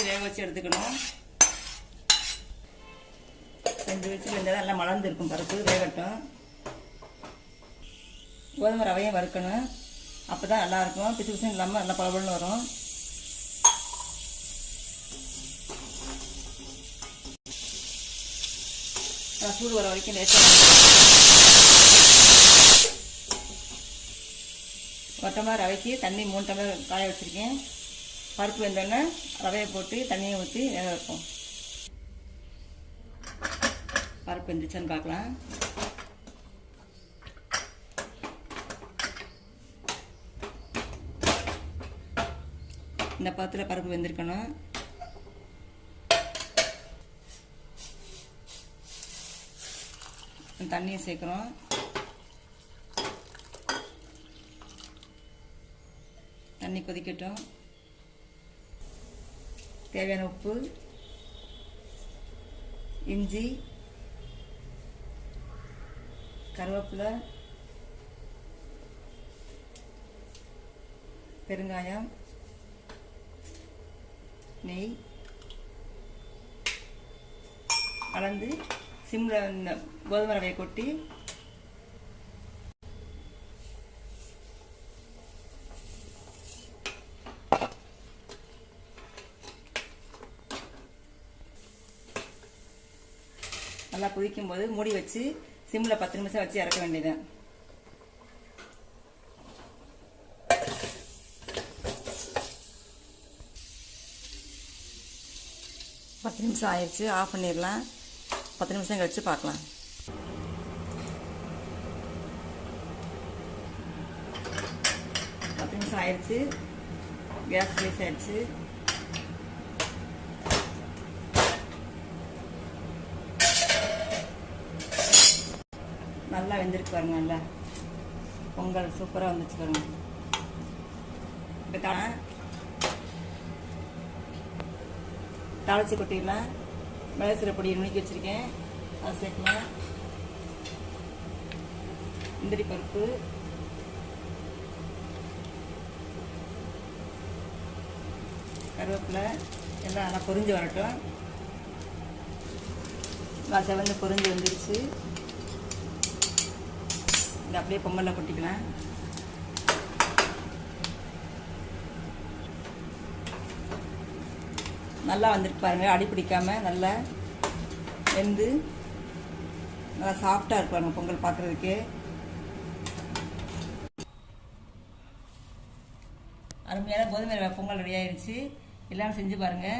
வேக வச்சு எடுத்துக்கணும். 2 விசில் இருந்தால் நல்லா மலர்ந்து இருக்கும் பருப்பு, வேகட்டும். கோதுமை ரவையும் வறுக்கணும், அப்போ தான் நல்லாயிருக்கும். பிசு பிசுன்னு இல்லாமல் நல்லா பளபளன்னு வரும். சூடு வர வரைக்கும் லேசாக மொத்தமாக ரவைக்கு தண்ணி 3 டம்ளர் காய வச்சுருக்கேன். பருப்பு வெந்தோடனே ரவையை போட்டு தண்ணியை ஊற்றி வேக வைப்போம். பருப்பு வெந்துச்சான்னு பார்க்கலாம். இந்த பதத்தில் பருப்பு வெந்திருக்கணும். தண்ணியை சேர்க்குறோம். தண்ணி கொதிக்கட்டும். தேவையான உப்பு, இஞ்சி, கருவேப்பிலை, பெருங்காயம், நெய் கலந்து சிம்மில் இந்த கோதுமை ரவையை கொட்டி நல்லா கொதிக்கும் போது மூடி வச்சு சிம்மில் 10 நிமிஷம் வச்சு இறக்க வேண்டியது. 10 நிமிஷம் ஆயிடுச்சு. ஆஃப் பண்ணிடலாம். 10 நிமிஷம் கழிச்சு பார்க்கலாம். நிமிஷம் ஆயிடுச்சு. கேஸ் ரிலீஸ் ஆயிடுச்சு. நல்லா வெந்திருக்கு பாருங்க. நல்லா பொங்கல் சூப்பராக வந்துச்சு பாருங்க. இப்போ தாளிச்சு கொட்டிடலாம். மிளகு பொடி நுணுக்கி வச்சுருக்கேன், அதை சேர்க்கலாம். முந்திரி பருப்பு, கருவேப்பிலை எல்லாம் நல்லா பொரிஞ்சு வரட்டும். நல்லா செவந்து பொரிஞ்சு வந்துருச்சு. இதை அப்படியே பொங்கலில் கொட்டிக்கலாம். நல்லா வந்துருக்கு பாருங்கள். அடி பிடிக்காமல் நல்லா வெந்து நல்லா சாஃப்டாக இருக்கு பாருங்கள் பொங்கல் பார்க்குறதுக்கு. அருமையான கோதுமை பொங்கல் ரெடி ஆயிடுச்சு. எல்லாம் செஞ்சு பாருங்கள்.